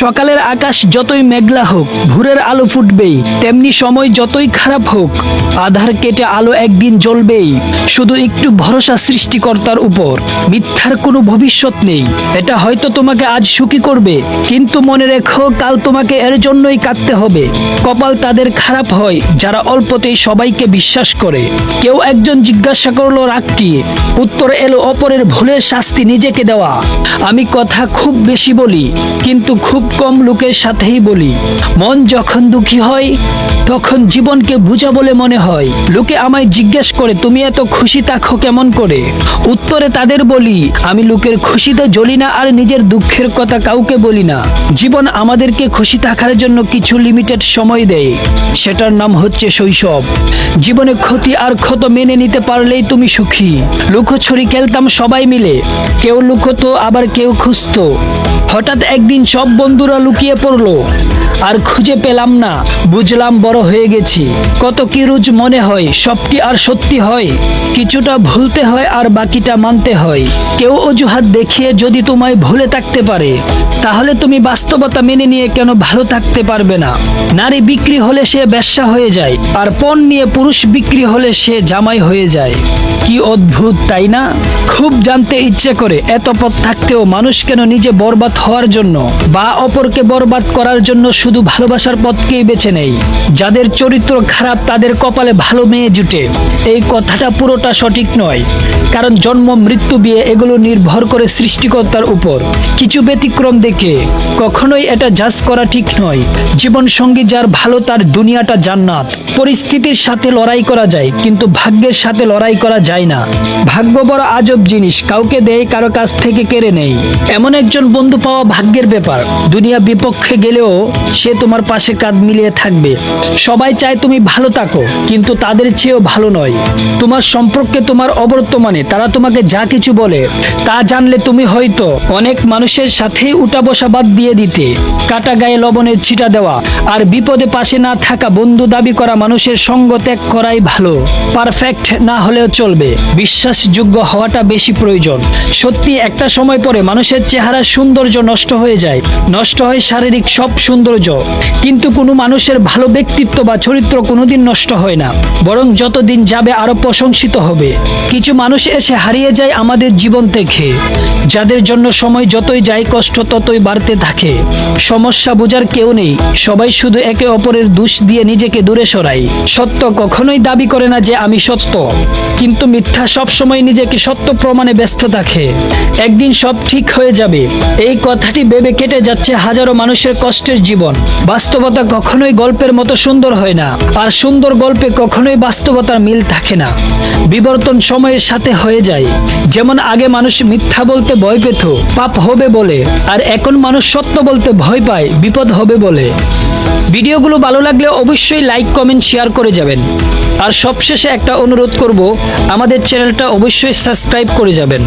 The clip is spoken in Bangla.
সকালের আকাশ যতই মেঘলা হোক, ভোরের আলো ফুটবেই, তেমনি সময় যতই খারাপ হোক, আধার কেটে আলো একদিন জ্বলবেই। শুধু একটু ভরসা সৃষ্টিকর্তার উপর। মিথ্যার কোনো ভবিষ্যৎ নেই। এটা হয়তো তোমাকে আজ সুখী করবে, কিন্তু মনে রেখো কাল তোমাকে এর জন্যই কাঁদতে হবে। কপাল তাদের খারাপ হয় যারা অল্পতেই সবাইকে বিশ্বাস করে। কেউ একজন জিজ্ঞাসা করলো রাগ কি? উত্তর এলো অপরের ভুলের শাস্তি নিজেকে দেওয়া। আমি কথা খুব বেশি বলি, কিন্তু খুব কম লোকের সাথেই বলি। মন যখন দুঃখী হয় তখন জীবনকে বোঝা বলে মনে হয়। লোকে আমায় জিজ্ঞেস করে তুমি এত খুশি থাকো কেমন করে? উত্তরে তাদের বলি আমি লোকের খুশিতে জ্বলি না, আর নিজের দুঃখের কথা কাউকে বলি না। জীবন আমাদেরকে খুশি থাকার জন্য কিছু লিমিটেড সময় দেয়, সেটার নাম হচ্ছে শৈশব। জীবনে ক্ষতি আর ক্ষত মেনে নিতে পারলেই তুমি সুখী। লুকোছুরি খেলতাম সবাই মিলে, কেউ লুকোতো আবার কেউ খুঁজতো। হঠাৎ একদিন সব বন্ধুরা লুকিয়ে পড়লো, আর খুঁজে পেলাম না। বুঝলাম বড় হয়ে গেছি। কত কি রোজ মনে হয় সবটি আর সত্যি হয়। কিছুটা ভুলতে হয় আর বাকিটা মানতে হয়। কেউ অজুহাত দেখিয়ে যদি তোমায় ভুলে থাকতে পারে, তাহলে তুমি বাস্তবতা মেনে নিয়ে কেন ভালো থাকতে পারবে না? নারী বিক্রি হলে সে বেশ্যা হয়ে যায়, আর পণ নিয়ে পুরুষ বিক্রি হলে সে জামাই হয়ে যায়। কি অদ্ভুত, তাই না? খুব জানতে ইচ্ছে করে এত পথ থাকতেও মানুষ কেন নিজে বরবাদ হওয়ার জন্য বা অপরকে বরবাদ করার জন্য শুধু ভালোবাসার পথকেই বেছে নেই। যাদের চরিত্র খারাপ তাদের কপালে ভালো মেয়ে জুটে, এই কথাটা পুরোটা সঠিক নয়। কারণ জন্ম, মৃত্যু, বিয়ে এগুলো নির্ভর করে সৃষ্টিকর্তার উপর। কিছু ব্যতিক্রম দেখে কখনোই এটা জাজ করা ঠিক নয়। জীবন সঙ্গী যার ভালো, তার দুনিয়াটা জান্নাত। পরিস্থিতির সাথে লড়াই করা যায়, কিন্তু ভাগ্যের সাথে লড়াই করা যায় না। ভাগ্য বড় আজব জিনিস, কাউকে দেয় কারো কাছ থেকে কেড়ে নেই। এমন একজন বন্ধু পাওয়া ভাগ্যের ব্যাপার। দুনিয়া বিপক্ষে গেলেও সে তোমার পাশে কাঁধ মিলিয়ে থাকবে। সবাই চায় তুমি ভালো থাকো, কিন্তু তাদের চেয়েও ভালো নয়। তোমার সম্পর্কে তোমার অবর্তমানে তারা তোমাকে যা কিছু বলে তা জানলে তুমি হয়তো অনেক মানুষের সাথেই উঠা বসা বাদ দিয়ে দিতে। কাটা গায়ে লবণের ছিটা দেওয়া আর বিপদে পাশে না থাকা বন্ধু দাবি করা মানুষের সঙ্গ ত্যাগ করাই ভালো। পারফেক্ট না হলেও চলবে, বিশ্বাসযোগ্য হওয়াটা বেশি প্রয়োজন। সত্যি একটা সময় পরে মানুষের চেহারার সৌন্দর্য নষ্ট হয়ে যায়, নষ্ট হয় শারীরিক সব সৌন্দর্য, কিন্তু কোনো মানুষের ভালো ব্যক্তিত্ব বা চরিত্র কোনোদিন নষ্ট হয় না, বরং যতদিন যাবে আরো প্রশংসিত হবে। কিছু মানুষ এসে হারিয়ে যায় আমাদের জীবন থেকে, যাদের জন্য সময় যতই যায় কষ্ট ততই বাড়তে থাকে। সমস্যা বোঝার কেউ নেই, সবাই শুধু একে অপরের দোষ দিয়ে নিজেকে দূরে সরায়। সত্য কখনোই দাবি করে না যে আমি সত্য, কিন্তু মিথ্যা সব সময় নিজেকে সত্য প্রমাণে ব্যস্ত থাকে। একদিন সব ঠিক হয়ে যাবে, এই কথাটি ভেবে কেটে যাচ্ছে হাজারো মানুষের কষ্টের জীবন। বাস্তবতা কখনোই গল্পের মতো সুন্দর হয় না, আর সুন্দর গল্পে কখনোই বাস্তবতার মিল থাকে না। বিবর্তন সময়ের সাথে হয়ে যায়। যেমন আগে মানুষ মিথ্যা বলতে ভয় পেত পাপ হবে বলে, আর এখন মানুষ সত্য বলতে ভয় পায় বিপদ হবে বলে। ভিডিওগুলো ভালো লাগলে অবশ্যই লাইক, কমেন্ট, শেয়ার করে যাবেন। আর সবশেষে একটা অনুরোধ করব, আমাদের চ্যানেলটা অবশ্যই সাবস্ক্রাইব করে যাবেন।